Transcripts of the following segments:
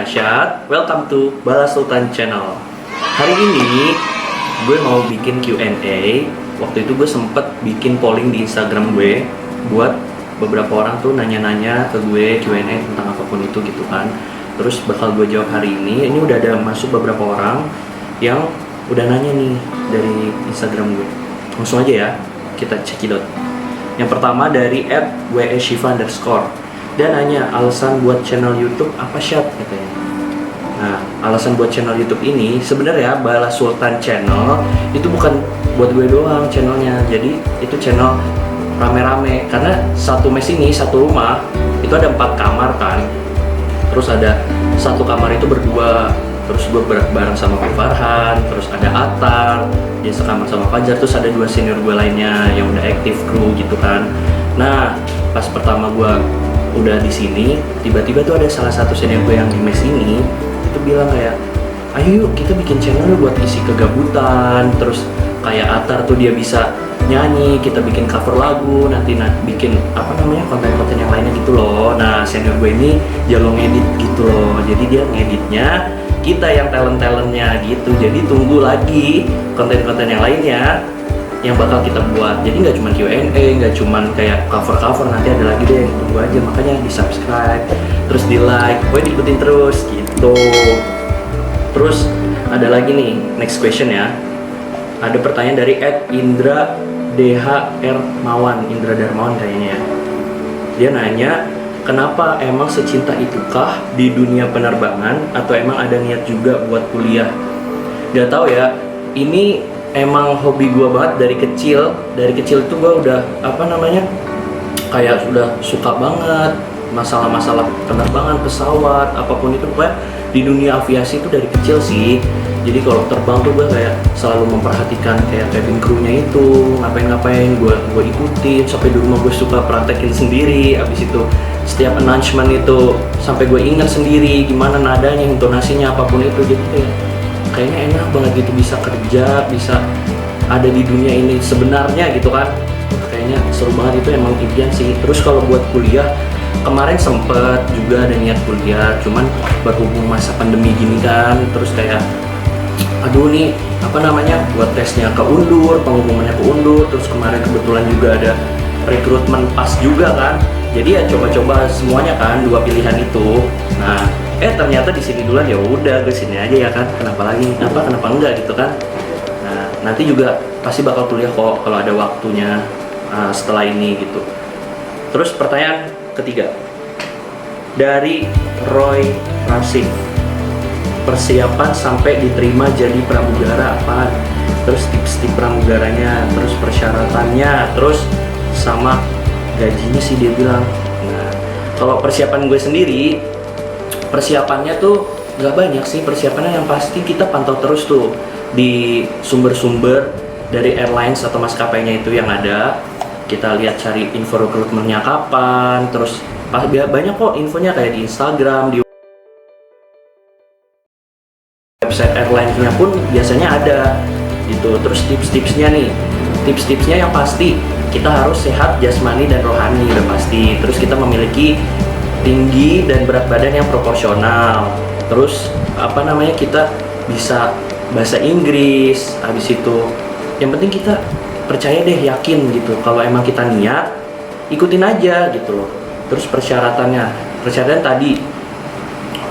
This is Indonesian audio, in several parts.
Arsyad, welcome to Bala Sultan Channel. Hari ini gue mau bikin Q&A. Waktu itu gue sempet bikin polling di Instagram gue buat beberapa orang tuh nanya-nanya ke gue Q&A tentang apapun itu gitu kan. Terus bakal gue jawab hari ini. Ini udah ada masuk beberapa orang yang udah nanya nih dari Instagram gue. Langsung aja ya, kita cekidot. Yang pertama dari @weshiva_. Dia nanya alasan buat channel YouTube apa Syad katanya. Nah, alasan buat channel YouTube ini sebenarnya Bala Sultan Channel itu bukan buat gue doang channelnya. Jadi itu channel rame-rame karena satu mes ini satu rumah itu ada 4 kamar kan. Terus ada satu kamar itu berdua. Terus gue bareng sama Pak Farhan, terus ada Atar, dia sekamar sama Fajar, terus ada 2 senior gue lainnya yang udah aktif kru gitu kan. Nah, pas pertama gue udah di sini, tiba-tiba tuh ada salah satu senior gue yang di mes ini itu bilang kayak, ayo yuk kita bikin channel buat isi kegabutan. Terus kayak Atar tuh dia bisa nyanyi, kita bikin cover lagu, nanti bikin apa namanya konten-konten yang lainnya gitu loh. Nah, senior gue ini jago ngedit gitu loh, jadi dia ngeditnya, kita yang talent-talentnya gitu. Jadi tunggu lagi konten-konten yang lainnya yang bakal kita buat. Jadi nggak cuma Q&A, nggak cuma kayak cover-cover, nanti ada lagi deh, tunggu aja. Makanya di subscribe, terus di like, gue diikutin terus gitu. Terus ada lagi nih, next question ya. Ada pertanyaan dari @Indra Darmawan kayaknya ya. Dia nanya, kenapa emang secinta itukah di dunia penerbangan, atau emang ada niat juga buat kuliah? Gak tahu ya, ini emang hobi gue banget dari kecil. Dari kecil itu gue udah kayak sudah suka banget masalah-masalah penerbangan, pesawat, apapun itu. Pokoknya di dunia aviasi itu dari kecil sih. Jadi kalau terbang tuh gue kayak selalu memperhatikan kayak cabin crew-nya itu ngapain-ngapain, gue ikutin. Sampai di rumah gue suka praktekin sendiri. Abis itu setiap announcement itu sampai gue ingat sendiri gimana nadanya, intonasinya, apapun itu. Jadi kayaknya enak banget gitu bisa kerja, bisa ada di dunia ini sebenarnya gitu kan. Kayaknya seru banget, itu emang impian sih. Terus kalau buat kuliah, kemarin sempet juga ada niat kuliah, cuman berhubung masa pandemi gini kan, terus kayak aduh nih buat tesnya keundur, pengumumannya keundur. Terus kemarin kebetulan juga ada rekrutmen pas juga kan, jadi ya coba-coba semuanya kan, 2 pilihan itu. Nah ternyata di sini duluan, ya udah gue sini aja ya kan, kenapa enggak gitu kan. Nah nanti juga pasti bakal kuliah kok kalau ada waktunya setelah ini gitu. Terus pertanyaan ketiga dari Roy Rasif, persiapan sampai diterima jadi pramugara apa? Terus tips-tips pramugaranya, terus persyaratannya, terus sama gajinya sih dia bilang. Nah kalau persiapan gue sendiri, persiapannya tuh nggak banyak sih. Persiapannya yang pasti kita pantau terus tuh di sumber-sumber dari airlines atau maskapainya itu yang ada. Kita lihat cari info rekrutmennya kapan, terus banyak kok infonya kayak di Instagram, di website airline-nya pun biasanya ada gitu. Terus tipsnya yang pasti kita harus sehat jasmani dan rohani udah pasti. Terus kita memiliki tinggi dan berat badan yang proporsional. Terus kita bisa bahasa Inggris. Habis itu yang penting kita percaya deh, yakin gitu. Kalau emang kita niat, ikutin aja gitu loh. Terus persyaratan tadi,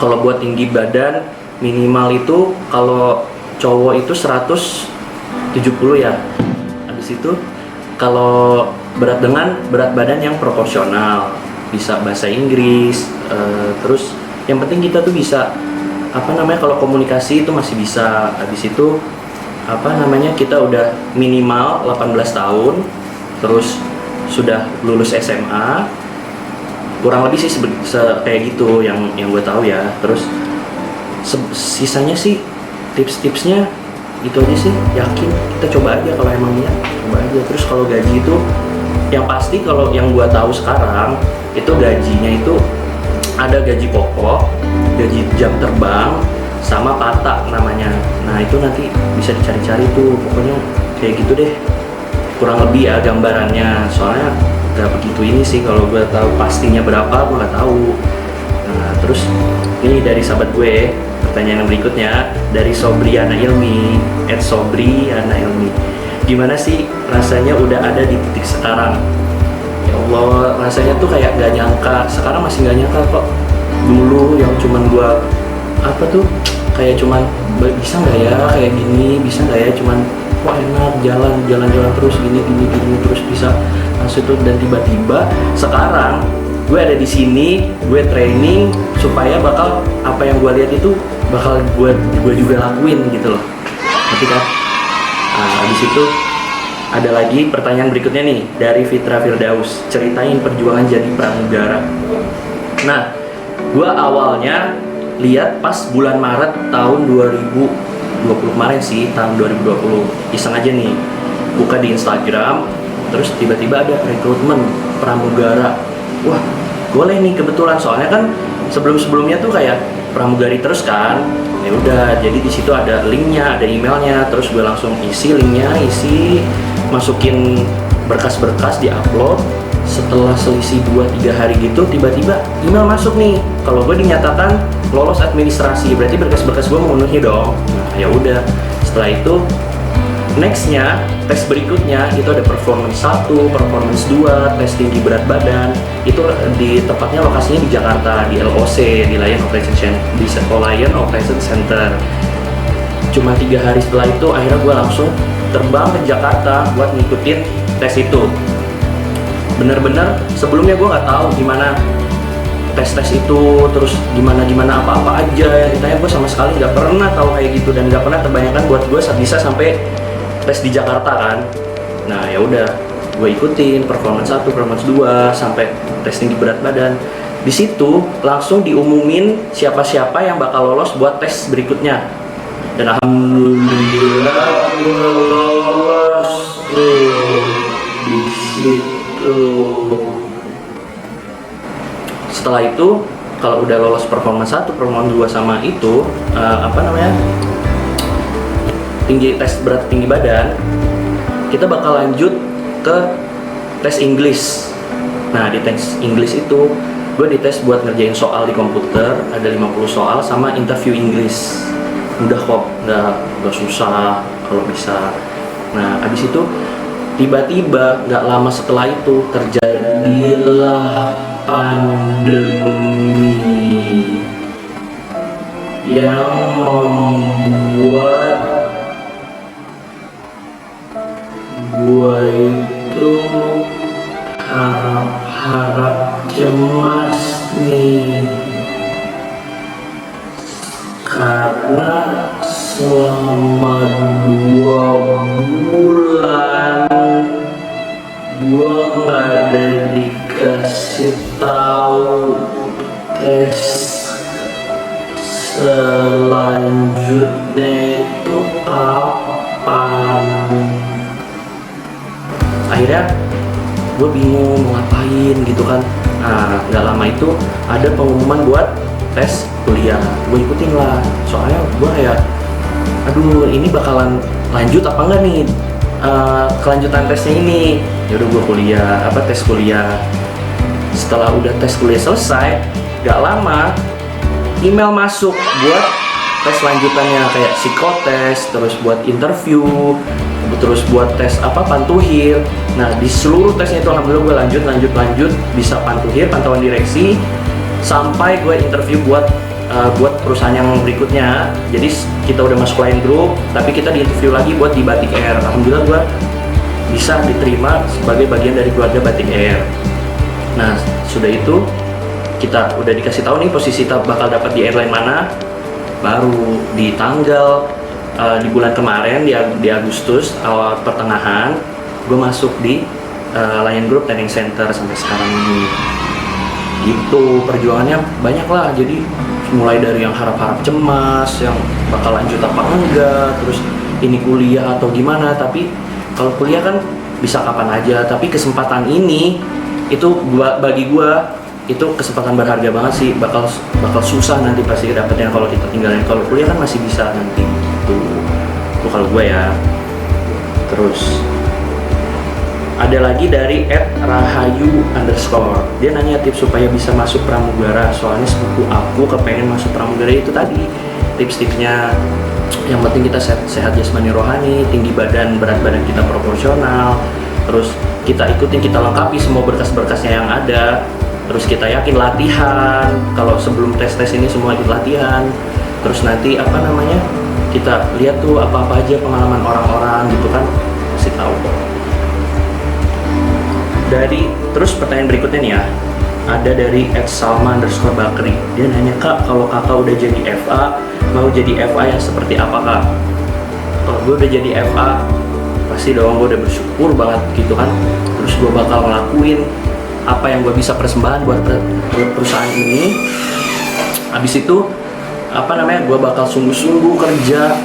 kalau buat tinggi badan minimal itu kalau cowok itu 170 ya. Habis itu kalau berat badan yang proporsional, bisa bahasa Inggris. Terus yang penting kita tuh bisa kalau komunikasi itu masih bisa. Habis itu kita udah minimal 18 tahun, terus sudah lulus SMA, kurang lebih sih kayak gitu yang gue tahu ya. Terus sisanya sih tips-tipsnya itu aja sih, yakin, kita coba aja kalau emang niat, coba aja. Terus kalau gaji itu yang pasti, kalau yang gue tahu sekarang itu gajinya itu ada gaji pokok, gaji jam terbang, sama pata namanya. Nah itu nanti bisa dicari-cari tuh, pokoknya kayak gitu deh kurang lebih ya gambarannya. Soalnya gak begitu ini sih, kalau gue tahu pastinya berapa gue gak tahu. Nah, terus ini dari sahabat gue, pertanyaan yang berikutnya dari Sobriana Ilmi, @Sobriana Ilmi. Gimana sih rasanya udah ada di titik sekarang? Ya Allah, rasanya tuh kayak gak nyangka. Sekarang masih gak nyangka kok. Dulu yang cuman gue apa tuh kayak cuman bisa nggak ya kayak gini, bisa nggak ya cuman wah enak jalan terus gini terus bisa langsung itu. Dan tiba-tiba sekarang gue ada di sini, gue training supaya bakal apa yang gue lihat itu bakal gue juga lakuin gitu loh, ngerti kan? Habis itu ada lagi pertanyaan berikutnya nih dari Fitra Firdaus, ceritain perjuangan jadi pramugara. Nah, gue awalnya lihat pas bulan Maret tahun 2020 kemarin sih, tahun 2020 iseng aja nih buka di Instagram, terus tiba-tiba ada rekrutmen pramugara. Wah, boleh nih kebetulan, soalnya kan sebelum-sebelumnya tuh kayak pramugari terus kan. Ya udah, jadi di situ ada linknya, ada emailnya, terus gue langsung isi linknya, masukin berkas-berkas, di-upload. Setelah selisih 2-3 hari gitu, tiba-tiba email masuk nih kalau gue dinyatakan lolos administrasi, berarti berkas-berkas gue memenuhi dong. Nah, ya udah, setelah itu nextnya, tes berikutnya itu ada performance 1, performance 2, tes tinggi berat badan. Itu di tepatnya lokasinya di Jakarta, di LOC, di Lion Operation Center. Cuma 3 hari setelah itu akhirnya gue langsung terbang ke Jakarta buat ngikutin tes itu. Bener-bener sebelumnya gue nggak tahu gimana tes itu, terus gimana apa-apa aja ditanya, gue sama sekali nggak pernah tahu kayak gitu, dan nggak pernah terbayangkan buat gue bisa sampai tes di Jakarta kan. Nah ya udah, gue ikutin performance 1, performance 2 sampai tes tinggi berat badan. Di situ langsung diumumin siapa-siapa yang bakal lolos buat tes berikutnya, dan alhamdulillah gue lolos di situ. Setelah itu kalau udah lolos performance 1, performance 2 sama itu tes berat tinggi badan, kita bakal lanjut ke tes English. Nah di tes English itu gue dites buat ngerjain soal di komputer, ada 50 soal sama interview English. Udah kok, nggak susah kalau bisa. Nah abis itu tiba-tiba nggak lama setelah itu terjadilah pandemi yang membuat gue itu harap cemas nih, karena selama 2 bulan gua nggak ada dikasih tahu tes selanjutnya itu kapan. Akhirnya gue bingung mau ngapain gitu kan. Nah nggak lama itu ada pengumuman buat tes kuliah, gue ikutin lah, soalnya gue kayak aduh ini bakalan lanjut apa enggak nih kelanjutan tesnya ini. Ya udah gue tes kuliah. Setelah udah tes kuliah selesai, gak lama email masuk buat tes lanjutannya kayak psikotes, terus buat interview, terus buat tes pantuhir. Nah di seluruh tesnya itu alhamdulillah gue lanjut bisa pantuhir, pantauan direksi, sampai gue interview buat perusahaan yang berikutnya. Jadi kita udah masuk Lion Group, tapi kita diinterview lagi buat di Batik Air. Alhamdulillah gue bisa diterima sebagai bagian dari keluarga Batik Air. Nah sudah itu kita udah dikasih tahu nih posisi kita bakal dapat di airline mana. Baru di tanggal di bulan kemarin di Agustus awal pertengahan gue masuk di Lion Group Training Center sampai sekarang ini. Gitu perjuangannya banyak lah. Jadi mulai dari yang harap-harap cemas, yang bakal lanjut apa enggak, terus ini kuliah atau gimana. Tapi kalau kuliah kan bisa kapan aja, tapi kesempatan ini itu bagi gua itu kesempatan berharga banget sih. Bakal susah nanti pasti dapetnya kalau kita tinggalin. Kalau kuliah kan masih bisa nanti. Itu kalau gue ya. Terus Ada lagi dari @rahayu_. Dia nanya tips supaya bisa masuk pramugara. Soalnya sepupu aku kepengen masuk pramugara itu tadi. Tips-tipsnya yang penting kita sehat jasmani rohani, tinggi badan, berat badan kita proporsional. Terus kita ikutin, kita lengkapi semua berkas-berkasnya yang ada. Terus kita yakin latihan. Kalau sebelum tes ini semua ikut latihan. Terus nanti kita lihat tuh apa-apa aja pengalaman orang-orang gitu kan, kasih tahu. Terus pertanyaan berikutnya nih ya, ada dari @salma_bakri. Dia nanya, Kak, kalau kakak udah jadi FA, mau jadi FA yang seperti apa, Kak? Kalau gue udah jadi FA, pasti dong gue udah bersyukur banget gitu kan. Terus gue bakal ngelakuin apa yang gue bisa persembahan buat perusahaan ini. Habis itu gue bakal sungguh-sungguh kerja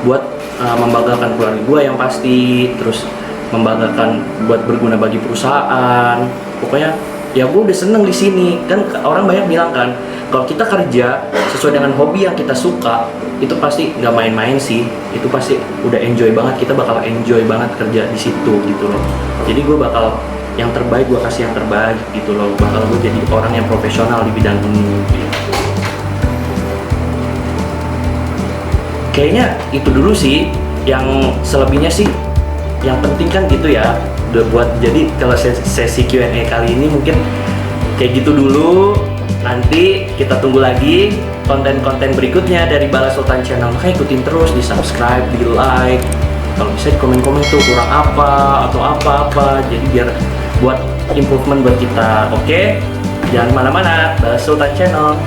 buat membanggakan keluarga gue yang pasti, terus membanggakan buat berguna bagi perusahaan. Pokoknya ya gue udah seneng di sini. Kan orang banyak bilang kan, kalau kita kerja sesuai dengan hobi yang kita suka, itu pasti nggak main-main sih. Itu pasti udah enjoy banget. Kita bakal enjoy banget kerja di situ gitu loh. Jadi gue bakal yang terbaik, gue kasih yang terbaik gitu loh. Bakal gue jadi orang yang profesional di bidang ini gitu. Kayaknya itu dulu sih. Yang selebihnya sih yang penting kan gitu ya, udah buat. Jadi kalau sesi Q&A kali ini mungkin kayak gitu dulu. Nanti kita tunggu lagi konten-konten berikutnya dari Bala Sultan Channel. Makanya ikutin terus, di subscribe, di like. Kalau bisa di komen-komen tuh kurang apa atau apa-apa. Jadi biar buat improvement buat kita. Oke? Jangan mana-mana, Bala Sultan Channel.